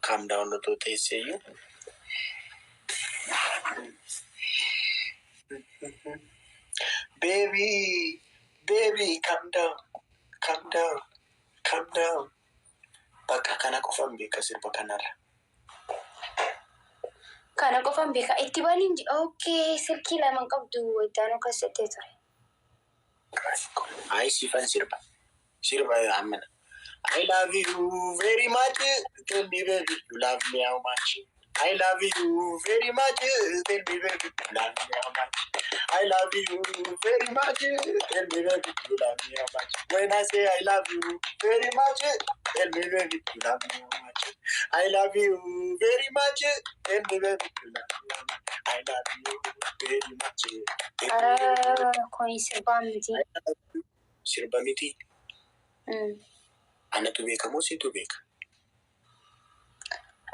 calm down to say you. Baby, calm down, calm down, calm down. Bakka kana qofan beeka sirba kanarra. Kana qofan beeka itti baniin okay sirkii lama qabdu waytaan akkasitti ture. Ay sifan sirba amana. I love you very much. Tell me baby you love me how much. I love you very much. Tell me baby you love me how much. I love you very much. Tell me baby you love me how much. When I say I love you very much, tell me baby you love me how much. I love you very much. Tell me baby you love me how much. I love you very much. Koni Sirba miti. Ana tu beeka moo situ beeka?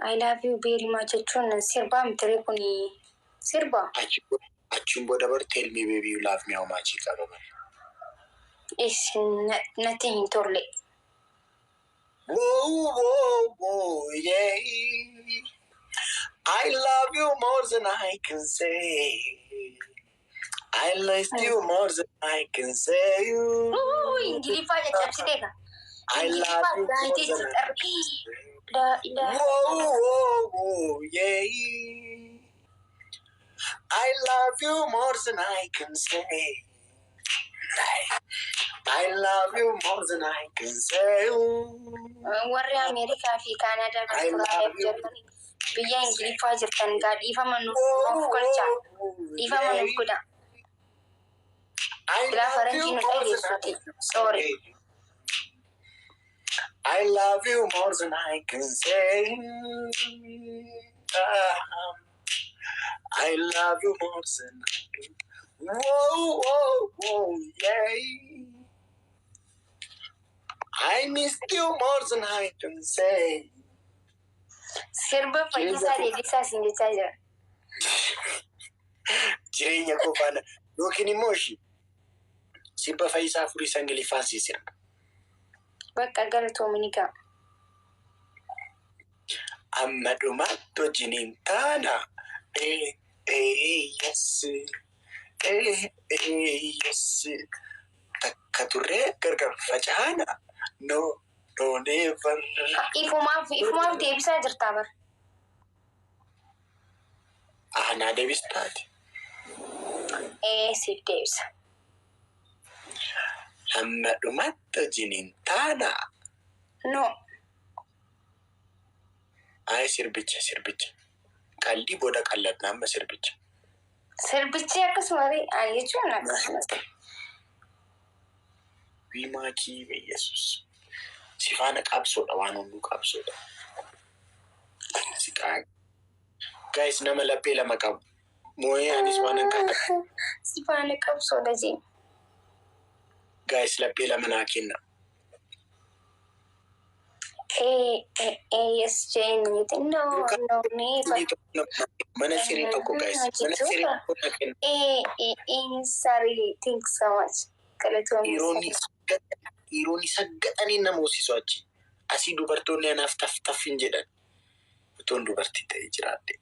I love you very much. Chun sirba miti kuni sirba. Achumbo dabar tell me baby you love me how much karobar. Is nothing torle. Whoa, yeah. I love you more than I can say. I love you more than I can say. Oh, English aja chapsidega. I love you more than I can say. Whoa, yeah. I love you more than I can say. I love you more than I can say. Warri America fi Canada Germany. Biya English aja tangga di faman of culture. Di faman of kuda. I love you more than I can sorry. I love you more than I can say. I love you more than I can. Whoa, yeah. I miss you more than I can say. Sirba Faisa Lisa Sindisaja. Jireenya kofana yookiin immoo sirba Faayisaa Furii Sangilifaansi sirba. Bakka galatoominiga. Amma dhumaatti wajjiniin taana. Yes. Yes. Takka turree gargar facaana. No, never. Ifumaaf deebisaa jirtaa bar. Naa deebistaati. Siif deebisa. Amma dhumaatti wajjiniin taana. No. Ay sirbicha. Qalbii booda qallatna amma sirbicha. Sirbichi akkasuma jechuun akkasuma. Wiimaakii Yesuus. Sifaana qabsoodha waan hunduu qabsoodha. Guys nama laphee lama qabu. Mooyee anis waan hin qabu. Sifaana qabsoodha jee. Guys laphee lama naa kenna. Yes, Jane. No, never. Mana siree tokko guys. Mana siree tokko naa kenna. Sorry, thanks so much. Dhiironni saggadanii nama hoosisu achi. Asii dubartoonni anaaf taf hin jedhan. Utuun dubartii ta'ee jiraadde.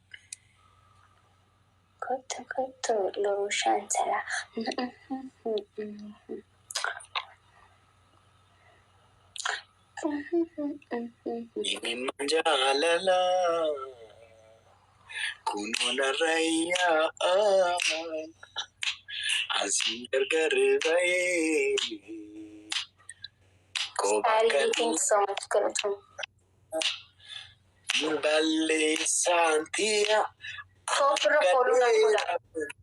Kotto looshaan sala. Imimman jaalala kunuun arrayyaa asii gargar ba'ee. Thanks so much, Kalatum. Balleessantiya.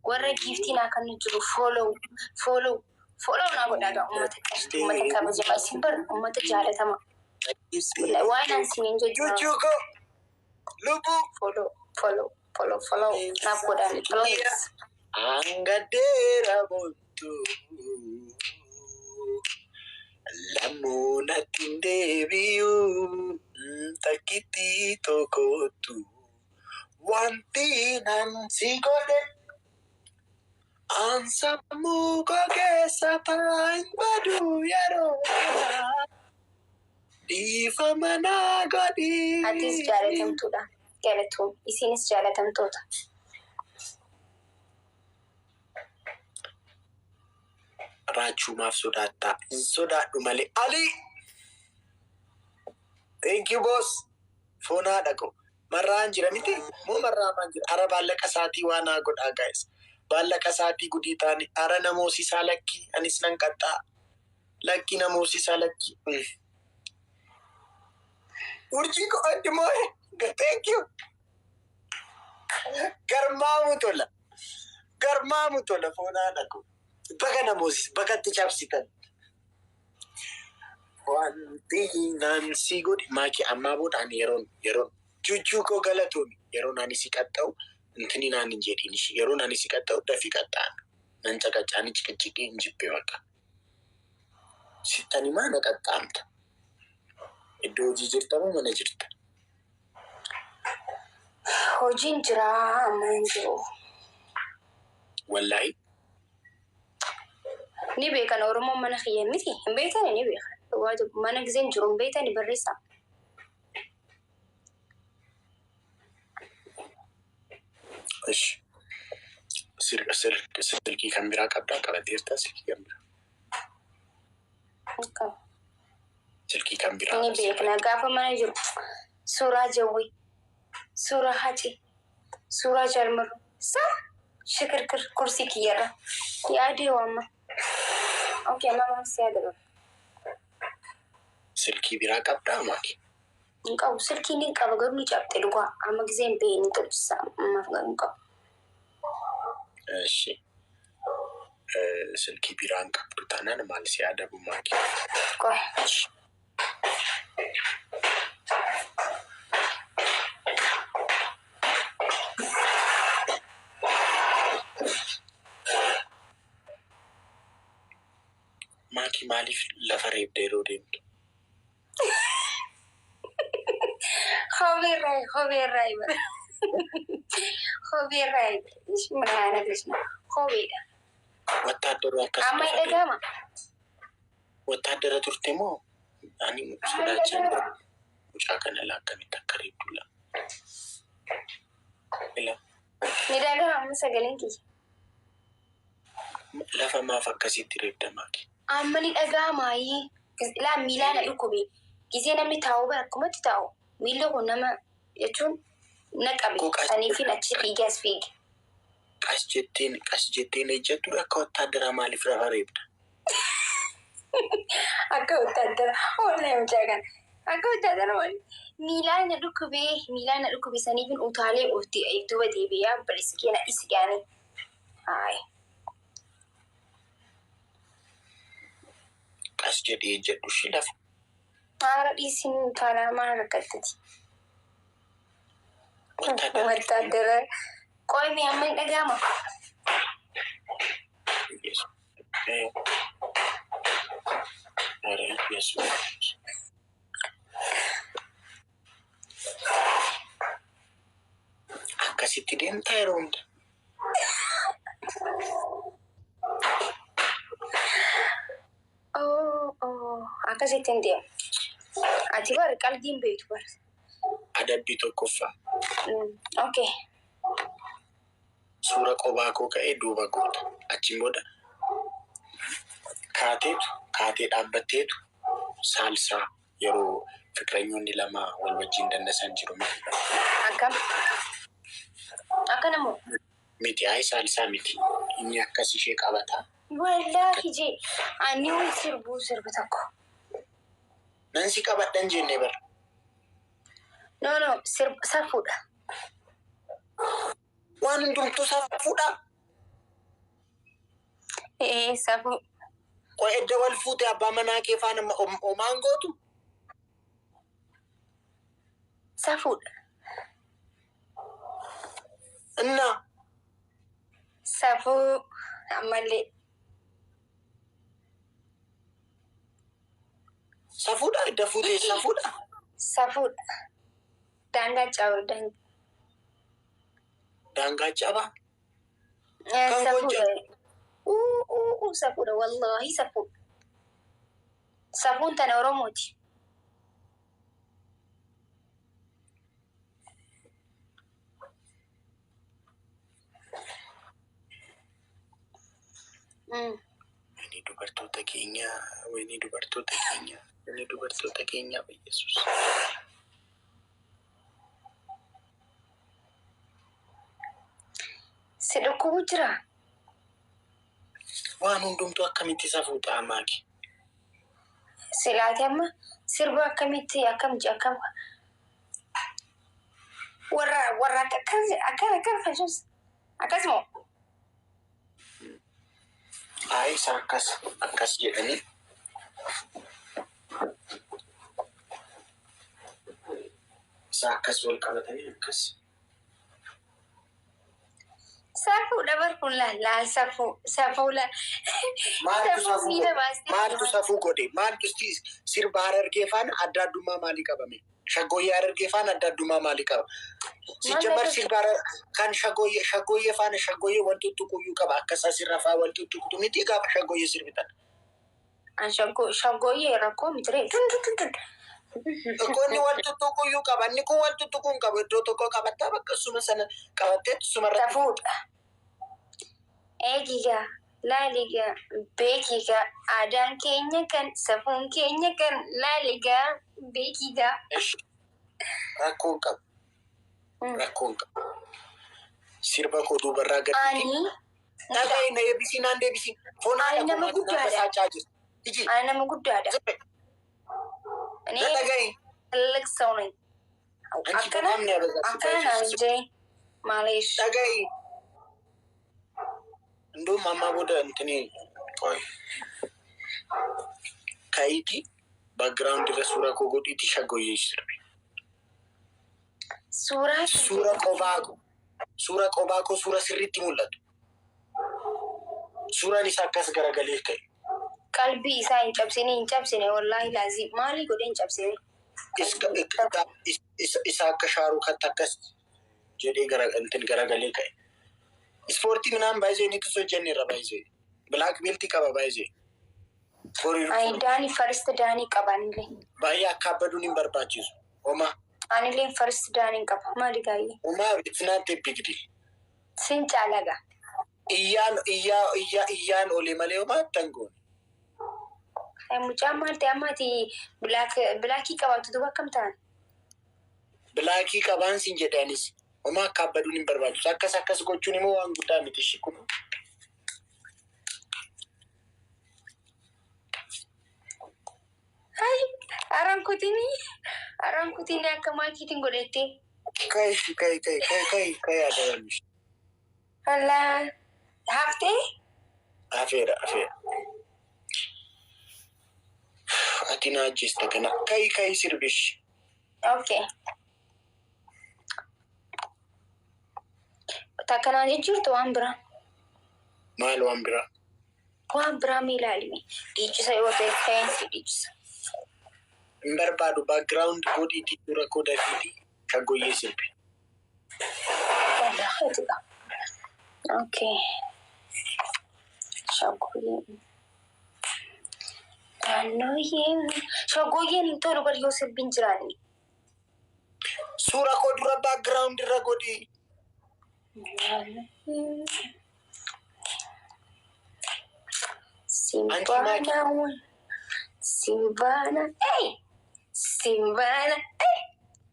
Warra giftii naa kan jiru follow naa godhaa uummata kabajamaa isin bar uummata jaalatama. Waan ansiniin jechuudha. Lubu. Follow naaf godhaan please. Angadeera boontu. Lamuunatti deebi'uu takkittii tokkotu wanti nan si godhe ansammuu koo keessa taa'in baduu yeroo dhiifamana godhi. Atis jaalatamtuudha. Galatuun isinis jaalatamtoota. Raachuumaaf sodaattaa hin sodaadhu malee. Ali! Thank you boss. Foonaa dhaqo. Marraan jira miti moo marraamaan jira? Ara baallaqa isaatii waan haa godhaa guys. Baallaqa isaatii gudii taane ara namoosisaa lakki anis nan qaxxaa. Lakki namoosisaa lakki. Urjii ko addi moo'e. Thank you. Garmaamu tola. Garmaamu tola foonaa dhaqo. Baga namoosis bagatti cabsitan. Wanti nansi godhi maaki ammaa boodaan yeroon chuchuu koo galatuun yeroon ani si qaxxa'u intini naan hin jedhin ishii yeroon ani si qaxxa'u dafi qaxxa'an nan caqacaani ciqicidhii hin jibbee waqa sittani maana qaxxa'amta iddoo hojii jirtamoo mana jirta? Hojiin jiraa amma hin jiru. Wallaahi ni beekan Oromoon mana kiyya miti hin beekani ni beekan. Mana giseen jiru hin beekani barreessaa. Ish silkii kan biraa qabdaa qabateerta silkii kan biraa. Silkii kan biraa. Ni beekna gaafa mana jiru suuraa Jawwii, suuraa Hacii, suuraa Jalmaruu saa shikirkir kursii kiyyarra yaadee waamma. Okay, mama si yaada. Silkii biraa qabdaa maaki? Hin qabu silkii ni qaba garuu ni cabxe dhugaa amma giseen ba'ee ni tolchisa ammaaf garuu hin qabu. Ishi silkii biraa hin qabdu taanaan maal si yaadabu maaki? Qoy. Maaki maaliif lafa reebdee yeroo deemtu? Hobeerraa bara. Hobeerraa ishi manaana bishna hobeedha. Wattaaddaruu akkas Amma dhagama. Wattaaddara turte moo ani sodaachaan bira mucaa kana laakkamitti akka reebdula? Ila Ni dhagama amma sagaleen kiyya. lafa maaf akkasitti reebda maaki? Amma ni dhagamaayii. Ilaa miilaana dhukkube. Gisee namni taa'u bara akkumatti taa'u. Miilli kun nama jechuun na qabe. Saniifin achi fiigee as fiige. Qas jetteen ejjattu akka wattaaddaraa maaliif lafa reebda? Akka wattaaddara oollee mucaa kana. Akka wattaaddara oollee. Miilaana dhukkube saniifin utaalee duuba deebi'ee balisi keena isi gaanii. Haay. Qas jedhee ejjadhu shi lafa. Haara dhiisin utaalaa maal rakkattati? Wattaaddara. Qoyme amma hin dhagama. Akkasitti deemtaa yeroo hunda. Akkasitti hin deemu. Ati bara qalbiin beektu bara. Adabbii tokkoffaa. Okay. Suura qophaa koo ka'ee duuba goota. Achiin booda kaatee dhaabbatteetu saalsaa yeroo fikiranyoonni lama wal wajjin dandasan jiru. Akkam? Akkana moo? Miti ayi saalsaa miti. Inni akkas ishee qabata. Wallaahi jee ani wal sirba tokko. Nansi qabadhan jennee bara. No, safuudha. Waan hundumtuu safuudha. Safuu. Qoy edda wal fuute abbaa manaa kee faana omaan gootu. Safuudha. Innaa. Safuu ammallee. Safuudha edda fuutee safuudha. Safuudha. Daangaa cabaa daangaa cabaa. Safuudha. Safuudha wallahi safuudha. Safuun tana Oromooti. Wayni dubartoota keenya, wayni dubartoota keenya, wayni dubartoota keenya Yesus. Si dhukkubu jira? Waan hundumtuu akkamitti safuu xaamaaki? Silaati amma sirba akkamitti akkam warra akka fashus akkasuma. Ay isa akkas jedhanii isa akkas wal qabatanii akkas. Safuu dabar kun laal safuu la. Maaltu safuu godhe? Maaltu sirba Harargee faana adda addummaa maalii qabame? Shaggooyyee Harargee faana adda addummaa maalii qaba? Sijjamar sirba kan shaggooyyee faana shaggooyyee wal tuttuquyyuu qaba. Akkas asirra faa wal tuttuqtu miti gaafa shaggooyyee sirbitan. Shaggooyyee rakkoo mitire. Konni wal tuttuquyyuu qaba. Inni kun wal tuttuquun qaba. Iddoo tokko qabattaa bakka suma sana qabattee sumarra. Safuudha. Eegigaa laaligaa beekigaa aadaan keenya kan safuun keenya kan laaligaa beekigaa. Rakkoon qaba. Rakkoon qaba. Sirba koo duubarraa gadi. Ani Dhaga'ee na eebbisiin aan deebisiin. Ani nama guddaadha. Ani nama guddaadha. Dhaga'ee. Liqsawni. Akkana jee maaliif? Dhaga'ee. Nduma amma booda intini kaayiti background irra suuraa koo godhiiti shaggooyyee sirbi. Suura qophaa koo suura sirriitti mul'atu. Suuraan isaa akkas garagalee ka'e. Qalbii isaa hin cabsine wallaahi laazim maalii godhe hin cabsine. Isa akka shaaruu kan akkas jedhee garagalee ka'e. Ispoortii minaan baay'ee ni tusoo jennee irra baay'ee. Black belt qaba baay'ee. Daanii first daanii qabanillee. Baay'ee akka abbaduun hin barbaachisu. Homaa. Anillee first daanii qaba. Maali gaayee? Homaa it's not a big deal. Sin caalaga. Iyyaan olee malee homaa tangoon. Mucaan maalti ammaati bilaakii qabaatu duba akkam ta'an? Bilaakii qabaan sin jedhanis. Homaa akka abbaduun hin barbaachisu. Akkas gochuun immoo waan guddaa miti ishii kun. Arankutini akka maakiitiin godhattee. Kai adabamis. Allaa haftee? Hafeera. Ati na ajjeesta kana. Kai sirbishi. Okay. Takkanaan jechuurtu waan biraa. Maal waan biraa? Waan biraa miilaalime. Dhiichisa yoo ta'e feensi dhiichisa. Hin barbaadu background godhiitii dura kodafiitii shaggooyyee sirbi. Wallaahi okay. Shaggooyyeen hin tolu bari yoo sirbiin jiraanni. Suura koo dura background irra godhii. Simbana,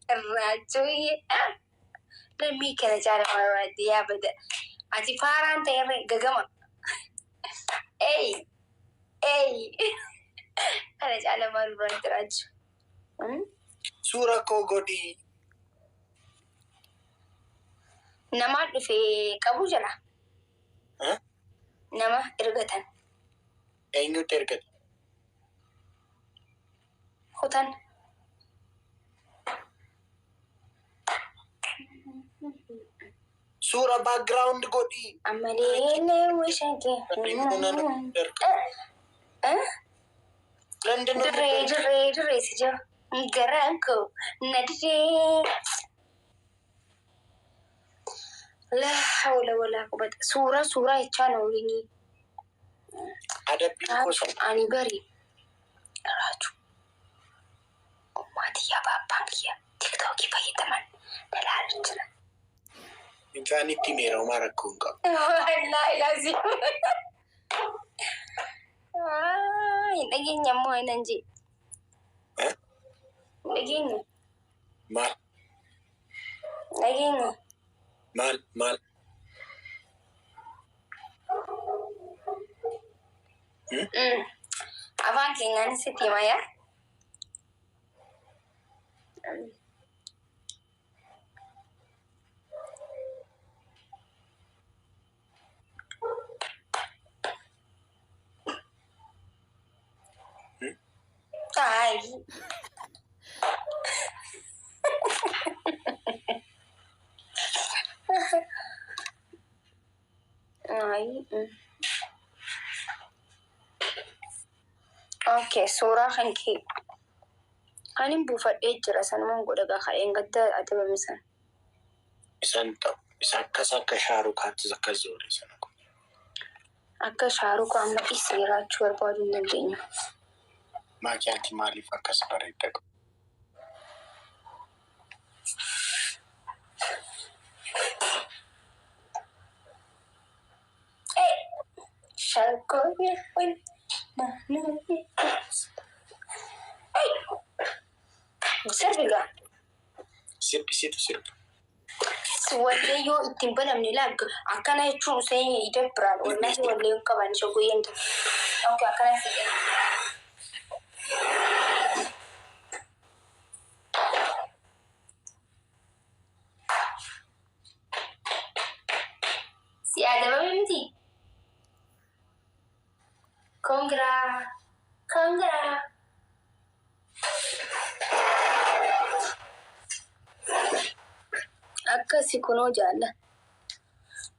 Rajoye, namni kana jaalama yaa bada. Ati faaraan ta'e gagama. Kana jaalama duratti raaju. Suura koo godhii. Nama dhufee qabu jala. Nama ergatan. Eenyutti ergatan? Hutan. Suura background godhii. Amaleelee wishake. Dirree si jira. Garaan koo na dirree. La hawla wala quwwata. Suura jechaan oolini. Adabbiin gosa. Ani bari. Raaju. Ummati babbaan kiyya tiktookii fayyadaman dalaalaa jira. Insaanitti meera homaa rakkoo hin qabu. Wallaahi laazim. Nageenya ammoo hinan jee. Nageenya. Maal? Nageenya. Maal? Afaan keenyaan sitti hima yaa. Ay. Okay, suuraa kan kee. Anin buufadhee jira sanumaan godhagaa ka'een gadda adabamisan. Isaan ta'u. Isa akka Shaarukaattis akkas zoore sana kun. Akka Shaarukaa amma dhiisee jiraachuu barbaaduu hin dandeenyu. Maakiyaati maaliif akkas bareedda qabu? Sharkoye win. Sirbiga. Sirbi. Wallee yoo ittiin banamne laagga akkana jechuun useen idabbiraan wallahi wallee hin qaban shagoyyeen ta'u. Okay, akkana si jedhe. Si adabame miti? Congra. Akkasi kunoo jaalla.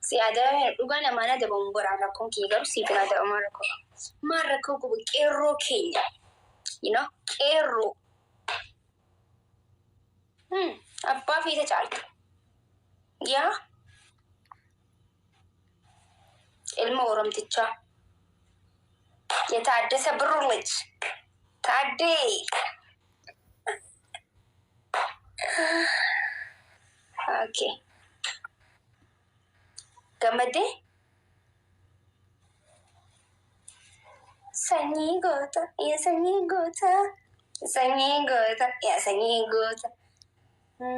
Si adabame dhugaa namaan adabamu baraan rakkoon kee garuu siif hin adabamaa rakkoo. Maal rakkoo gubu qeerroo keenya. You know, qeerroo. Abbaa fiita caaltu. Yaa. Ilma Oromtichaa. የታደሰ ብሩ ልጅ ታዴ ኦኬ ገመዴ ሰኚ ጎታ የሰኚ ጎታ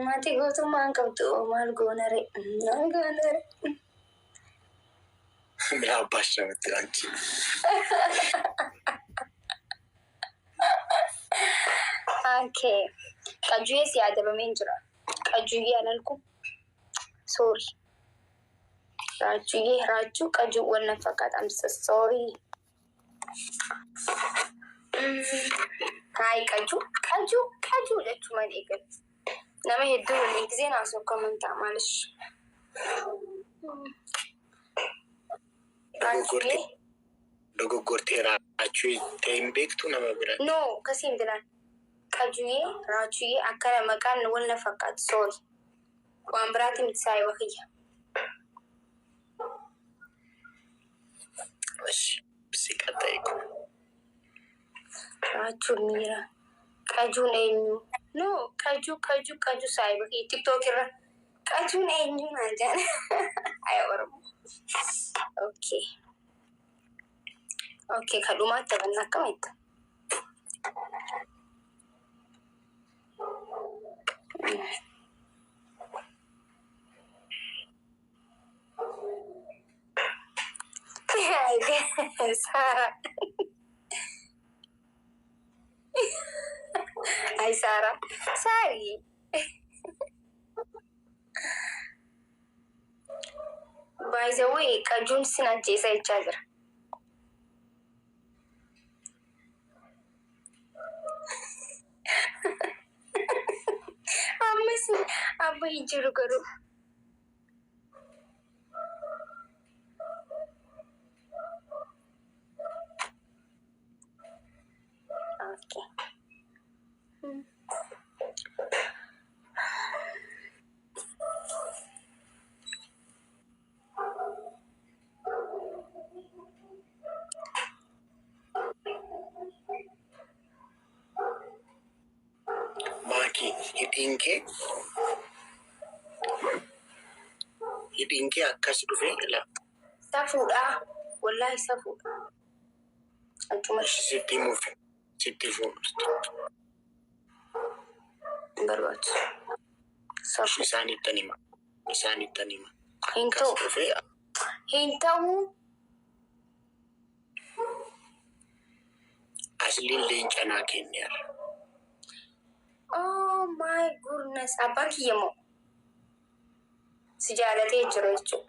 ማቲ ጎቱ ማንቀብጡ ማልጎነሬ ምን አባሽ ነው የምትይው አንቺ? Okay. Qajuye si adabamee jira. Qajuye alalku. Sorry. Raju qaju wal fakat. I'm so sorry. Hi qaju jechuun eegal. Nama hedduu waliin gisee naasoo komentaa maalish. Dogoggorteera achuu ta'in beektu nama bira. No, kasiin bilaan. Qajuye, raajuye akkana maqaan wal na fakkaatu sorry. Waan biraati miti saayii wakiyya. Si qaxxa'e kun. Raajuu miira. Qajuun eenyu? No, qaju saayii wakiyya. TikTok irra. Qajuun eenyu naan jaan. Aya Oromoo. Okay, kadhumaatti taphanna akkamitti? Sarah. Hi Sarah. Sorry. By the way, qajuun sin ajjeesa jechaa jira. Abba hijiru garuu. Okay. hidhiin kee akkas dhufee ila. Safuudha. Wallahi safuudha. أجمل ستي موفي ستي فوق بربات صح لساني التنمة هنتو أصلي اللي أنا كينير oh my goodness أباك يمو سجالتي جريتشو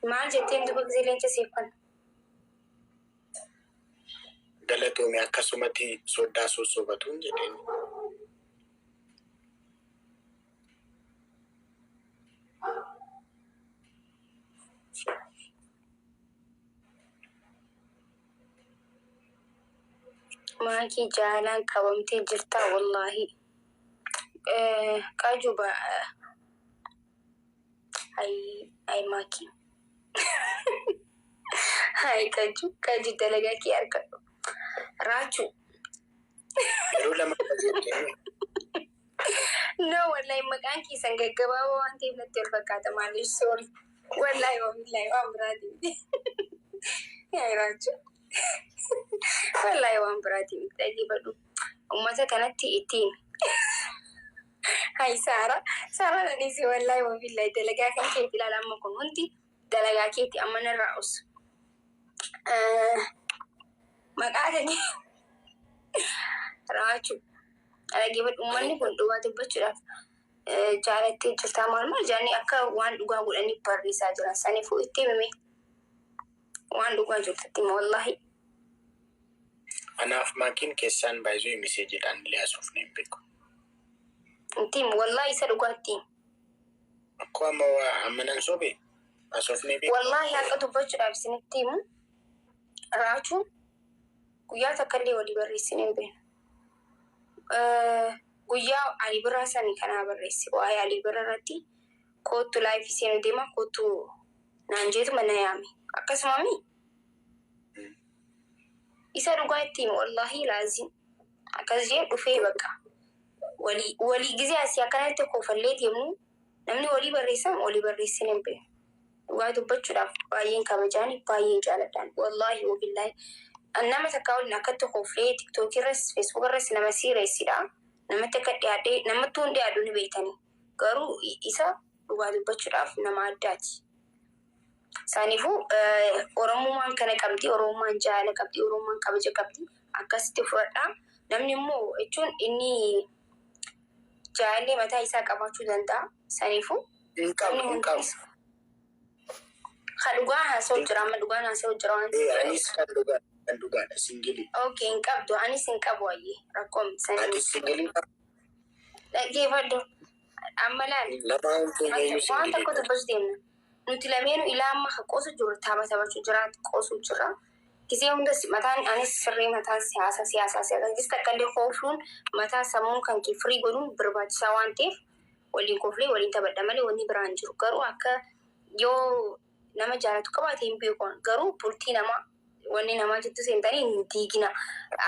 ما جتين دبك زيلين تسيفن دلتومي أكسومتي سودا سوسوبتون جدين maankii jaalaan qabamtee jirtaa wallaahi kaajuba ay maakii hay kaaju dalagaa kee arkadhu raachu yeroo lama no wallahi maqaan kiisan gaggabaabaa waan ta'eef natti ol fakkaata maaliif soori wallahi waan biraatiin yaa raachu wallahi waan biraatiin dhaggeeffadhu ummata kanatti ittiin hay saara nanisi wallahi wabillahi dalagaa kan keeti ilaala amma kun hundi dalagaa keeti amma narraa us maqaa kanii raachu dhaggeeffadhu ummanni kun dhugaa dubbachuudhaaf jaalattee jirtaa maal jaanii akka waan dhugaa godhanii barreessaa jiran saniifuu itti himame waan dhugaa jirtutti wallahi anaaf maakiin keessaan baay'ee miseejiidhaan liyaasuuf ni beeku. Intiin wallahi isa dhugaatti. Akkoo ammanan sobe asuuf ni beeku. Wallahi akka dubbachuudhaaf isinitti himu raachuun guyyaa takkallee walii barreessine hin beeknu. Guyyaa Alii Birraa sanii kanaa barreesse waa'ee Alii Birraa irratti kootu laayifii seenuu deema kootu naan jeetu mana yaame akkasumami. Isa dhugaa ittiin wallahi laazim akkas jee dhufee bakka walii gizee asii akkanatti koofallee deemu namni walii barreessine hin beeknu. Dhugaa dubbachuudhaaf baay'een kabajaan baay'een jaaladhaan wallahi wabillahi nama takkaa waliin akkatti kooflee tiktookii irras feesbuuk irras nama siireessidha namatti akka dhiyaadhee namatti hundi yaaduu ni beekanii garuu isa dhugaa dubbachuudhaaf nama addaati. Saniifuu oromummaan kana qabdi oromummaan jaala qabdi oromummaan kabaja qabdi akkasitti fudhadhaa namni immoo jechuun inni jaalallee mataa isaa qabaachuu danda'a saniifuu hin qabu kan dhugaa haasa'u jira amma dhugaan haasa'u jira waan anis kan dhugaadha singilii okay hin qabdu anis hin qabu wayyee rakkoon ati singilii dhaggeeffadhu amma laal waan tokko dubbachuu deemna nuti lameenu ilaa amma qoosu jiru taphachuu jira qoosu jira gisee hunda mataan anis sirrii mataan siyaasa gis takkallee koofuun mataa sammuun kan kee firii godhuun barbaachisaa waan ta'eef waliin kooflee waliin taphadha malee wanni biraan jiru garuu akka yoo nama jaalatu qabaate hin beekuun garuu bultii namaa wanni namaa jettu seentanii hin diigina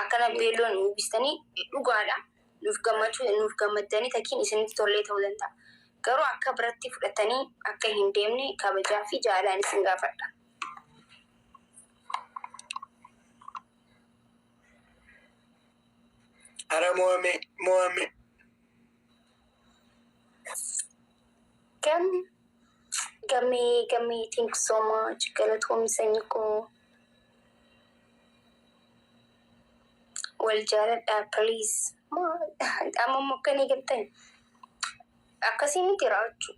akkana beelloon bistanii dhugaadha nuuf gammaddanii takkiin isinitti tollee ta'uu danda'a. Garuu akka biratti fudhatanii akka hin deemne kabajaa fi jaalaan isin gaafadha. Ara Mohamed. Gamee, thank you so much. Galatoom sanyiko. Wal jaaladha, please. Amma mokkanii galtan. Akkasii miti raachuu.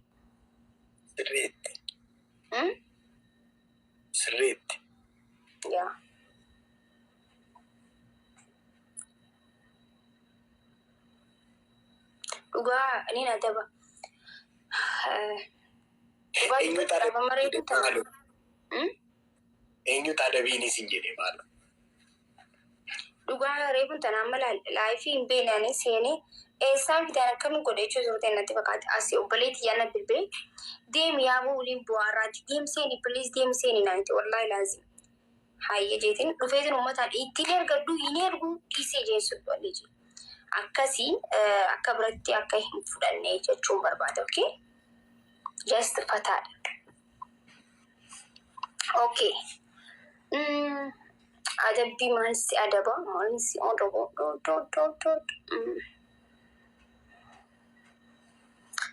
Sirriitti. Yaa. Dhugaa ni na daba. Eenyutu adabiinis hin jedhee maala. Dhugaa reefuun tanaan mala laayifii hin beeknanii seenee eessaan fitaan akkamiin godhachuu turte natti fakkaate asii obboleetti yaana bilbilee deemi yaabuu waliin bu'aarraati deemseeni piliis deemseeni naanti wallaahi laazim haayya jeetiin dhufeetiin uummataan ittiin ergadhu hin ergu dhiisee jeessu walii jiru akkasii akka biratti akka hin fudhanne jechuun barbaada okay just fataadha اوكي ادبي مالسي ادبا مالسي ادبا دو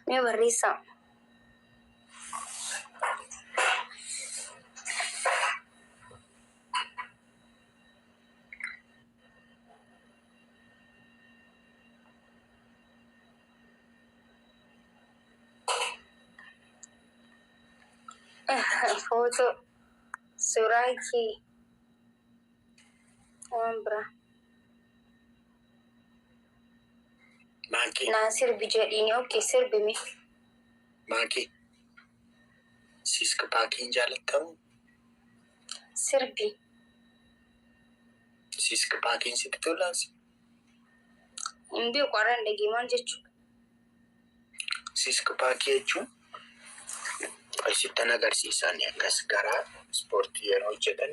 مي بريسا فوتو سوراكي وامبرا ماكي ناصر بجديني اوكي سر بمي ماكي سيسك باكين جالتهم سربي سيسك باكين ستولاس امبي قران دغيمان جچو سيسك باكي جچو Asitti agarsiisan akkas gara ispoortii yeroo hojjetan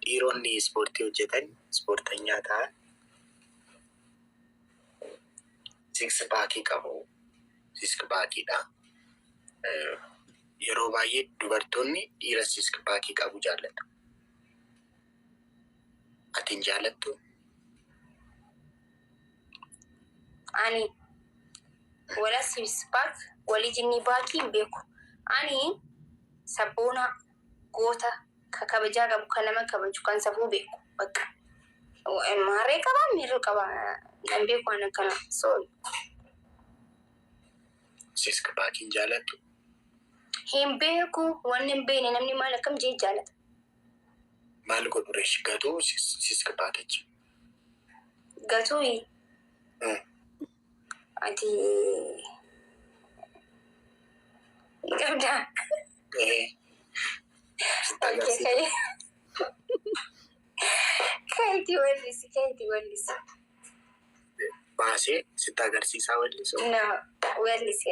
dhiironni ispoortii hojjetan ispoortanyaa ta'an six packii qabu. Six packiidha. Yeroo baay'ee dubartoonni dhiira six packii qabu jaallatu. Ati hin jaallattu? Ani wala six pack wali jinni baaki beeku. Ani sabona goota kakabajaa qabu kan nama kabaju kan safuu beeku. Bakka maaree qaba miirri qaba nan beeku ana kana so six packiin jaallattu? Hin beeku wanni hin beekne namni maal akkam jee jaallata. Maal godhu reeshi gatuu six packichi? Gatuu ati gabda kaiti wellisi baasee sitti agarsiisaa wellisu? No, wellisi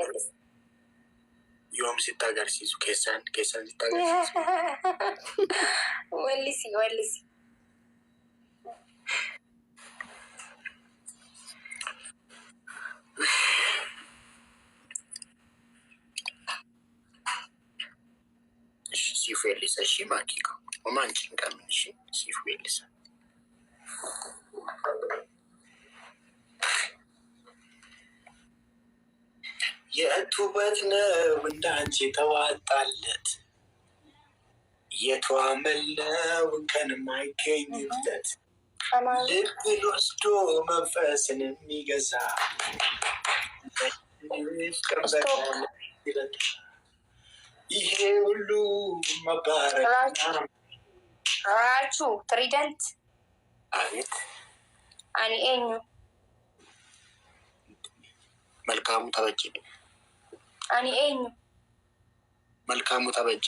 yoom sitti agarsiisu? Keessaan sitti agarsiisu? wellisi siif weellisa ishii maakii qabu. Homaan cinqamin ishii siif weellisa. የቱ ውበት ነው እንዳንቺ ተዋጣለት የቱ አመል ነው እንከን የማይገኝበት ልብን ወስዶ መንፈስን የሚገዛ ይሄ ሁሉ መባረክ ራቹ ትሪደንት አቤት አኒ ኤኙ መልካሙ ተበጀ አኒ ኤኙ መልካሙ ተበጀ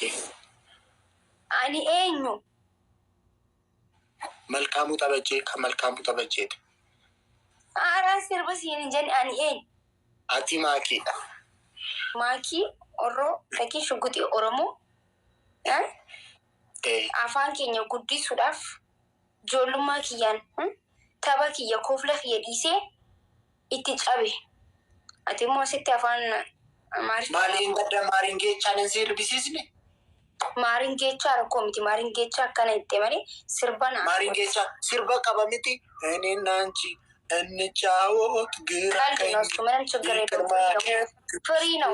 አኒ ኤኙ መልካሙ ተበጀ ከመልካሙ ተበጀት አራስ ይርበስ ይንጀን አኒ ኤኝ አቲ ማኪ ኦሮ ተኪ ሽጉጢ ኦሮሞ አፋን ኬኛ ጉዲሱዳፍ ጆሉማ ኪያን ተባ ኪያ ኮፍለ ኪየ ዲሴ ኢቲ ጫቤ አቲሞ ሲቲ አፋን ማሊን ገደ ማሪንጌቻንን ሲርቢሲስኒ ማሪንጌቻ ረኮሚቲ ማሪንጌቻ አከነ ይተመሪ ሲርባና ማሪንጌቻ ሲርባ ቀበሚቲ እኔና አንቺ እንጫወት ግራቀኝ ምንም ችግር የለውም ፍሪ ነው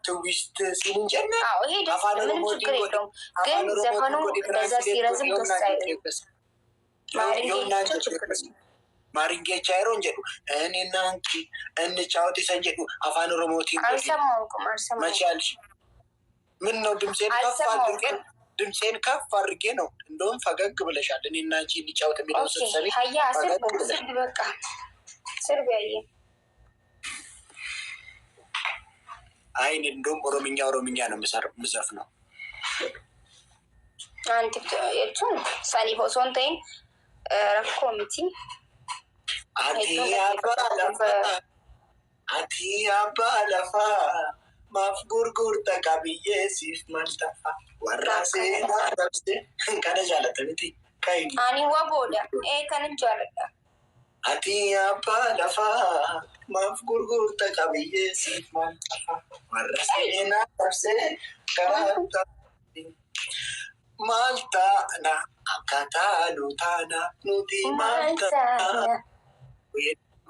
ትዊስት ሲንጀነ ይሄ ደስ ምንም ችግር የለውም ግን ዘፈኑ ለዛ ሲረዝም ደስ አይልም ማሪንጌቻ አይሮን ጀዱ እኔና አንቺ እንጫወት ይሰንጀዱ አፋን ኦሮሞቲ አልሰማውኩም መቻልሽ ምን ነው ድምጼን ከፍ አድርጌ ነው እንደውም ፈገግ ብለሻል እኔና አንቺ እንጫወት የሚለው ስትሰሚ ሀያ ስርብ በቃ ስርብ ያየ አይን እንደውም ኦሮምኛ ነው ምዘፍ ነው አንተ የቱን ሳሊ ሆሶንቴን ረኮሚቲ አቲ አባላፋ ማፍ ጉርጉር ተቃብዬ ሲፍ ማልጠፋ ወራሴ ማረብሴ ከነ ጃለተ ሚቲ አኒ ወቦዳ ከንን ጃለታ Ati abbaa lafaa maaf gurgurta qabiyyee siif maal ta'a? Warra seenaa cabsee karaa maal taana akkaataa nu taana nuti maal taana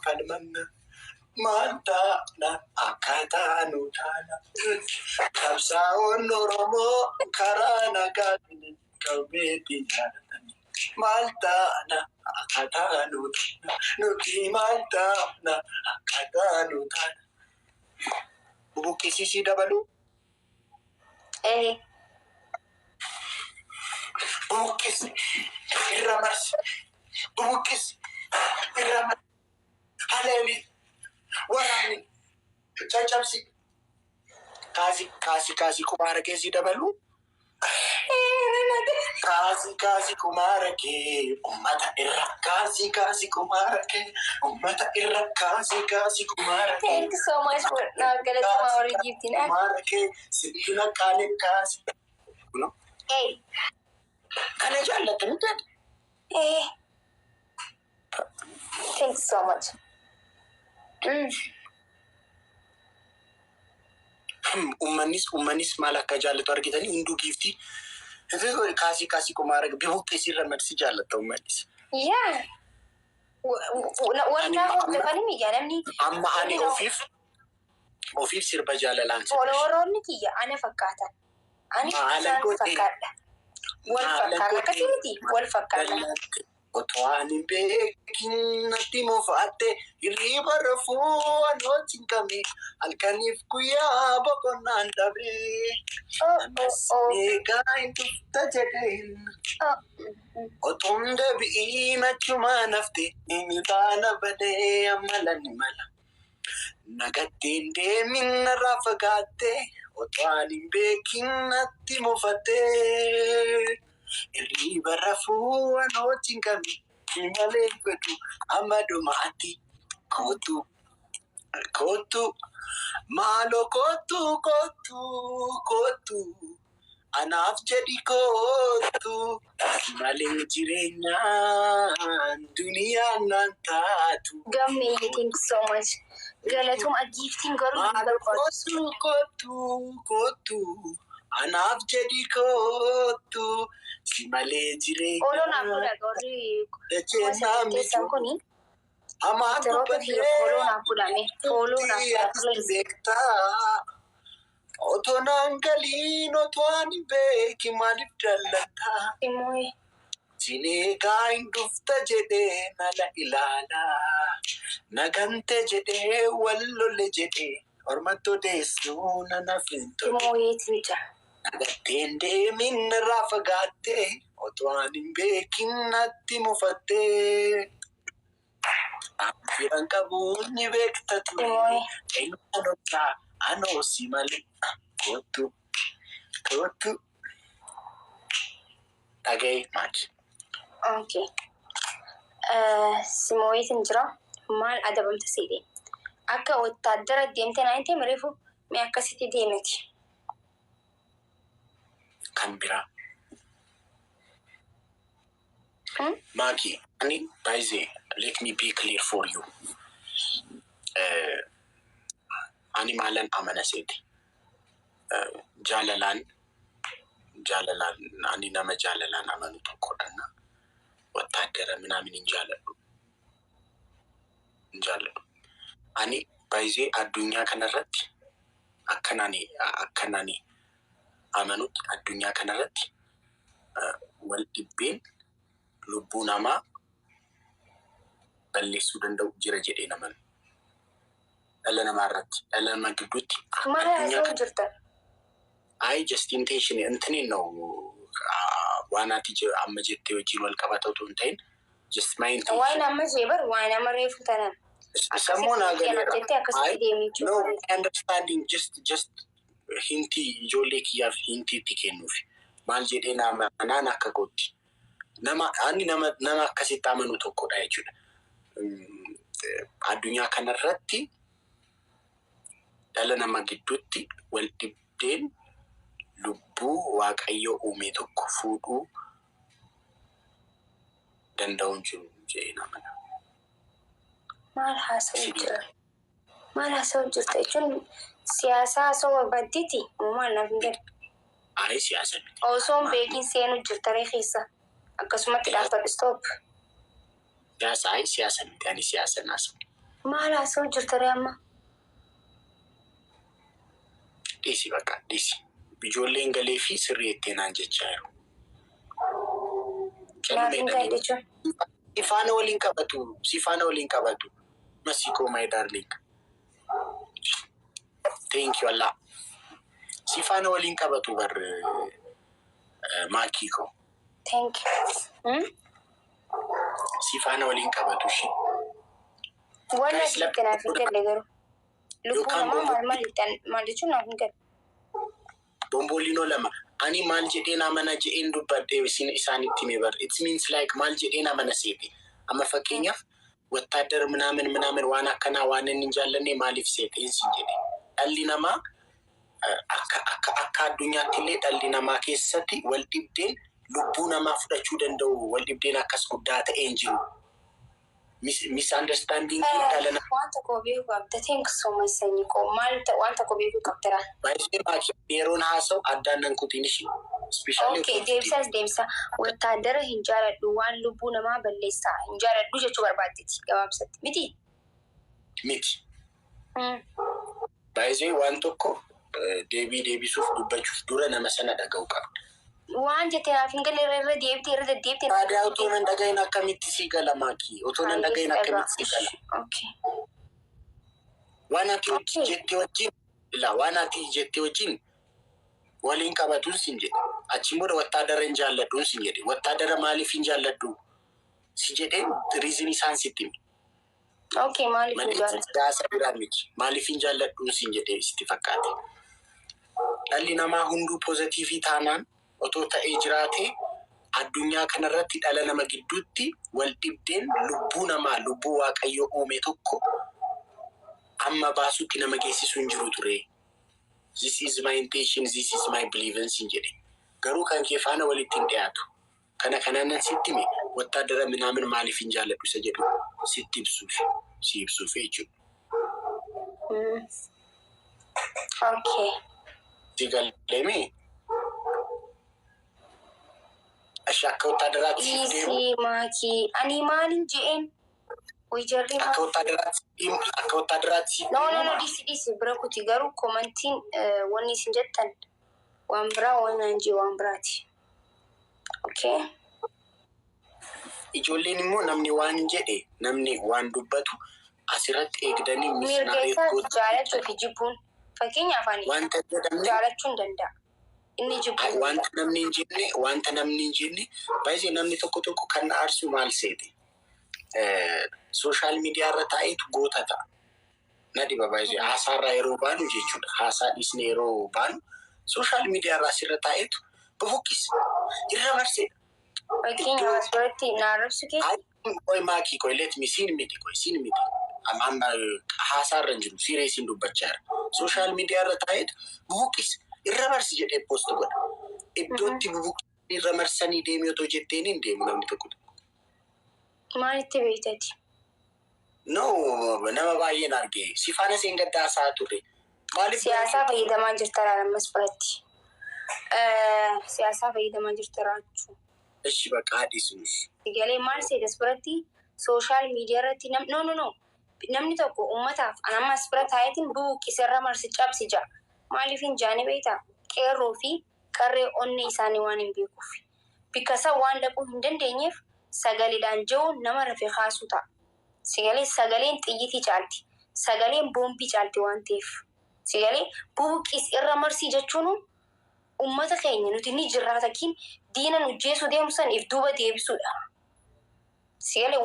falmanna maal taana akkaataa nu taana qabsaa'oon Oromoo karaa nagaatiin qabeetti jaalatan maal taana akkaataa nu taana nuti maal taana akkaataa nu taana. Bubuqqisiisii dabalu. Bubuqqis irra marsi bubuqqis irra marsi haleeli waraani caccabsi kaasi kumaara keessii dabalu. Kaasi kumaara kee ummata irra kaasi kumaara kee ummata irra kaasi kumaara kee. Thank you so much for galatama or gifting. Kumaara kee sibbila qaalee kaasi. Hey. Kana jaallatu nuti. Thanks so much. Uummannis maal akka jaallatu argitanii hunduu giiftii. Kaasi kumaara bubuqqisiirra marsi jaallata uummannis. Yeah. Waldaa hordofanii miyaa namni. Amma ani ofiif sirba jaalalaan. Walooroonni kiyya ana fakkaatan. Ani isaan fakkaadha. Wal fakkaata akkasii miti wal fakkaata. Otoo ani beekin natti mufaatte hirriba rafuu anooti hin qabne halkaniif guyyaa boqonnaan dhabee. Eegaa hin tufta jedheen. Otuun deebi'iin achumaa nafte inni taana badee amalan mala. Nagatteen deemin narraa fagaatte otoo ani beekin natti mufattee. Hirriba rafuu anooti hin qabne malee fedhu ammaduma ati kootu maaloo kootu anaaf jedhi kootu malee jireenyaan duniyaan naan taatu. Gammee thank you so much. Galatuma giftiin garuu hin barbaachisu. Kootu anaaf jedhi kootu si malee jireenya. Oloon akkudha gorri teessan kuni. Oloon akkudhame. Oloon akkudha. Otoo naan galiin otoo ani beeki maaliif dallataa? Sineegaa hin dhufta jedhee nala ilaalaa. Nagante jedhee wallole jedhee ormatti odeessuu nana fintolee. Nagatteen deemin irraa fagaattee otoo ani hin beekin natti mufattee. Firan qabuun ni beekta ture. Eenyuun dhoksaa anoo si malee kootu. Dhaga'ee maali? Okay. Simooyitiin jira. Maal adabamta seete? Akka wottaaddara deemtee naan ta'e mareefu mee akkasitti deemeti. Kan biraa. Maaki, ani baay'ee let me be clear for you. Ani maalan amana seete. Jaalalaan ani nama jaalalaan amanu tokkodha. Wottaaddara minaamin hin jaaladhu. Ani baay'ee addunyaa kanarratti akkanani amanutti addunyaa kanarratti wal dhibbeen lubbuu namaa balleessuu danda'u jira jedhee naman. Dhala namaa irratti dhala namaa gidduutti. Maal haasa'u jirta? Just intention intiniin no waan ati amma jettee wajjin wal qabata otoo hin ta'in just my intention. Waan amma jeebar waan amma reefu tanan. Someone akkasitti no understanding just hinti ijoollee kiyyaaf hintiitti kennuuf maal jedhee naan akka gootti nama akkasitti amanu tokkodha jechuudha. Addunyaa kanarratti dhala nama gidduutti wal dhibdeen lubbuu waaqayyo uume tokko fuudhuu danda'uun jiru jedhee namana. maal haasa'u jirta jechuun siyaasaa osoo baddiiti maal naaf hin galle. Ayi siyaasa miti. Osoon beekin seenu jirta keessa akkasumatti dhaabbadhu stop. Siyaasa miti ani siyaasa naasa. Maal haasa'u jirta amma? Dhiisi bakka dhiisi. Ijoolleen galee fi sirrii ittiin naan jechaa jiru. Naaf hin galle jechuun. Sifaana waliin qabatu. Masiko my darling. Thank you Allah. Sifaana waliin qabatu bar maakiko. Thank you. Sifaana waliin qabatu shi. Waan asitti naaf hin galle garuu. Lubbuu namaa maal jechuun naaf hin galle. Bombolino lama. Ani maal jedheen amana jedheen dubbadhee isaanitti himee bar. It means like maal jedheen amana seete. Amma fakkeenyaaf wattaadar ምናምን waan akkanaa waan inni hin jaallanne maaliif seeteen si jedhe. Dhalli namaa akka addunyaatti illee dhalli namaa keessatti wal dhibdeen lubbuu namaa fudhachuu danda'u wal dhibdeen akkas guddaa ta'ee hin jiru. Misunderstanding dhala namaa. Waan tokko beekuu qabda teeksuma sanyii koo maal ta'u waan tokko beekuu qabdara. Yeroon haasa'u addaan nan kutiin ishee. Okay, deemsa. Wattaadara hin jaaladhu waan lubbuu namaa balleessaa hin jaaladhu jechuu barbaaddeeti gabaabsatti miti. Miti. Baay'ee waan tokko deebisuuf dubbachuuf dura nama sana dhaga'u qabda. Waan jettee naaf hin galle irra deebitee. Aadaa otoo nan dhagahin akkamitti si gala maakii? Otoo nan dhagahin akkamitti si gala? Waan ati jettee wajjin waliin qabatuun sin jedhe. Achi immoo wattaadara hin jaalladhuun sin jedhe. Wattaadara maaliif hin jaalladhu? Si jedhee riizin isaan sitti himi. Okay, maaliif hin jaalladhu? Maaliif hin jaalladhuun sin jedhee sitti fakkaate. Dhalli namaa hunduu pozitiivii taanaan otoo ta'ee jiraate addunyaa kanarratti dhala nama gidduutti wal dhibdeen lubbuu waaqayyoo uume tokko amma baasutti nama geessisuu hin jiru ture. This is my intention, this is my beliefs hin jedhe. Garuu kan kee faana walitti hin dhiyaatu. Kanaan sitti hime wattaadara minaamin maaliif hin jaalladhu isa jedhu sitti ibsuuf jechuudha. Okay. Si galleemi? Ashi akka wattaadaraatti deemu. Dhiisii maakii ani maalin je'een? Wayjarri maa? Akka wattaadaraatti. No, dhiisi bira kuti garuu komantiin wanni isin jettan waan biraa waan anjii waan biraati. Okay. Ijoolleen immoo namni waan jedhe namni waan dubbatu asirratti eegdanii mirga isaa jaalachuu fi jibbuun fakkeenya afaanii jaalachuun danda'a. Inni jibbuun wanta namni hin jenne baay'ee namni tokko kan aarsu maal seete sooshaal miidiyaa irra taa'eetu goota ta'a. Na dhiba baay'ee haasaarraa yeroo baanu jechuudha. Haasaa dhiisne yeroo baanu sooshaal miidiyaa irraa asirra taa'eetu bubuqqis irra barseedha. Fakkeenya asirratti naarrabsu keessa. Maakii let me siin miti. Amma haasaarra hin jiru siireesiin dubbachaa jira. Sooshaal miidiyaa irra taa'eetu bubuqqis irra barsi jedhee poost godha. Iddootti bubuqqis irra marsanii deemee otoo jetteen hin deemu namni tokko. Maalitti beektati? No, nama baay'een argee. Sifaana seen gaddaa isaa ture. Siyaasaa fayyadamaa jirta ammas biratti. Siyaasaa fayyadamaa jirta raachuu. Ishi bakka haadhiisuus. Galee maal seetas biratti sooshaal miidiyaa irratti namni tokko uummataaf ammas bira taa'eetiin buuqqisarra marsi cabsi ja'a. Maaliif hin jaane beektaa? Qeerroo fi qarree onnee isaanii waan hin beekuuf. Bikka isaa waan dhaquu hin dandeenyeef sagaleedhaan jiruun nama rafee kaasuu ta'a. Sagaleen xiyyitii caalti. Sagaleen boombii caalti waan ta'eef. Buuqqis irra marsii jechuun uummata keenya nuti ni jirraatakiin diina nu jeesuu deemsan if duuba deebisuudha.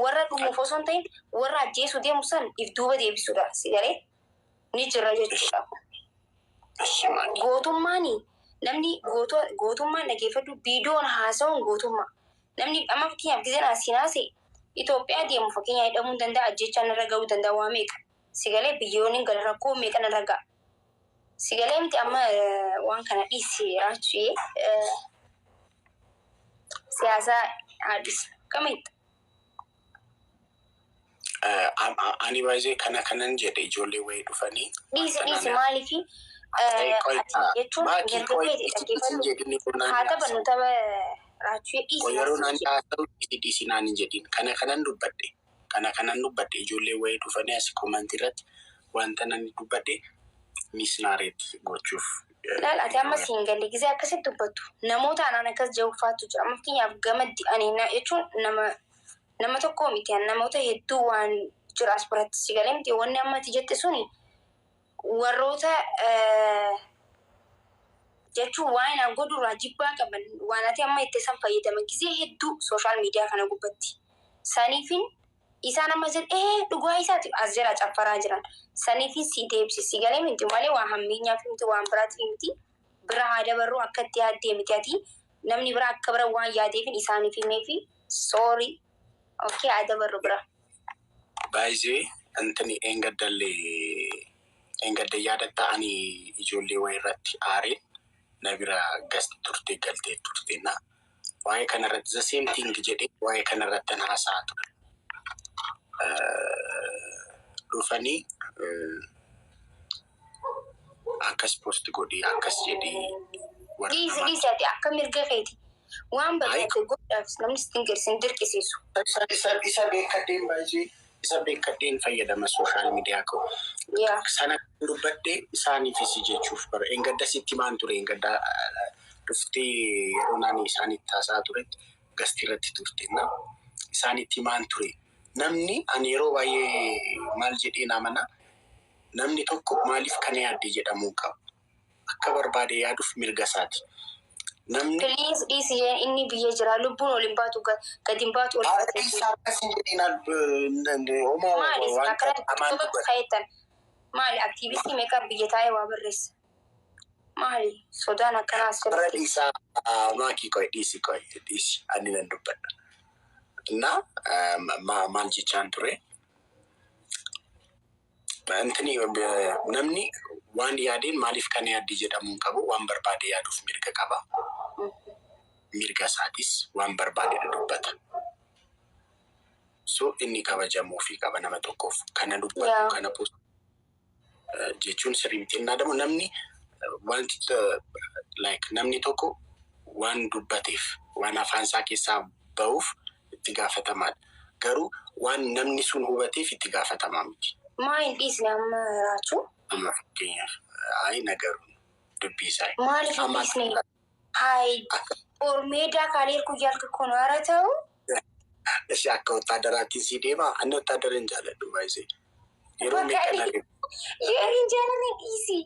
Warra dhumuuf osoo hin ta'in warra ajjeesuu deemsan if duuba deebisuudha. Ni jirra jechuudha. Gootummaan dhageeffadhu viidiyoon haasa'uun gootummaa. Namni amma fakkeenyaaf gizeen asinaase Itoophiyaa deemu fakkeenyaa hidhamuu hin danda'a ajjechaan irra ga'uu danda'a waa meeqa. Biyyoonni gala rakkoo meeqa irra ga'a. Miti amma waan kana dhiisee raachuu siyaasaa haadhisu kamitti? ani baay'ee kanan jedhe ijoollee wayii dhufanii. Dhiisi maaliifi jechuun haa taphannu tapha raachuu dhiisi. Yeroo naan haasa'u dhiisi naan hin jedhin kanan dubbadhe ijoollee wayii dhufanii as komantii irratti wanta nan dubbadhe misnaareetti gochuuf. Laal ati amma siin galle gisee akkasitti dubbattu namoota anaan akkas jawwaatu jira amma fakkeenyaaf gamatti ani jechuun nama tokko miti namoota hedduu waan jira as biratti si galee miti wanni amma ati jette suni warroota jechuun waan aan godhurraa jibbaa qaban waan ati amma itti san fayyadaman gisee hedduu sooshaal miidiyaa kana gubbatti saniifin isaan amma jedhe dhugaa isaati as jira caffaraa jiran saniifin si deebisi galee miti malee waan hammeenyaaf miti waan biraatiif miti bira haa dabarru akka itti yaaddee miti ati namni bira akka bira waan yaadeefin isaaniif himeefi soorii okay haa dabarru bira. Baay'ee antini engadda yaadatta ani ijoollee wayii irratti aaree na bira gasti turte galtee turteenna waa'ee kanarratti the same thing jedhee waa'ee kanarratti an haasaa ture. Dhufanii akkas post godhii akkas jedhii dhiisi ati akka mirga keeti waan barbaade godhaaf namni sitti hin dirqisiisu. Isa beekadheen baay'ee isa beekadheen fayyadama sooshaal miidiyaa koo sana dubbadhee isaaniifis jechuuf bara engadda sitti maan ture engadda dhuftee yeroo naani isaanitti haasaa turetti gasti irratti turteenna isaanitti maan ture. Namni ani yeroo baay'ee maal jedheen amana namni tokko maaliif kana yaadde jedhamuu qabu akka barbaade yaaduuf mirga isaati. Namni please dhiisi inni biyya jira lubbuun ol hin baatu gadi hin baatu ol maali aktiivistii meeqa biyya taa'ee waa barreessa maali sodaan akkanaas dhiisaa maakii qoy dhiisi ani nan dubbadha. Na maal jechaan ture namni waan yaadeen maaliif kana yaaddi jedhamuu qabu waan barbaade yaaduuf mirga qaba. Mirga isaatis waan barbaade dubbata. So inni kabajamuu fi qaba nama tokkoof kana dubbatu kana post jechuun sirrii miti. Naadamu namni wanti like namni tokko waan dubbateef waan afaan isaa keessaa ba'uuf itti gaafatamadha. Garuu waan namni sun hubateef itti gaafatamaa miti. Maal dhiisne amma raachuu? Amma fakkeenyaaf nagaru dubbii isaa. Maaliif dhiisne? Hayi ormeedaa kaalee guyyaa kun haara ta'u? Ishee akka wotaadaraatti si deema ani wotaadara hin jaalladhu baay'ee. Yeroo meeqa jaalladhu dhiisi.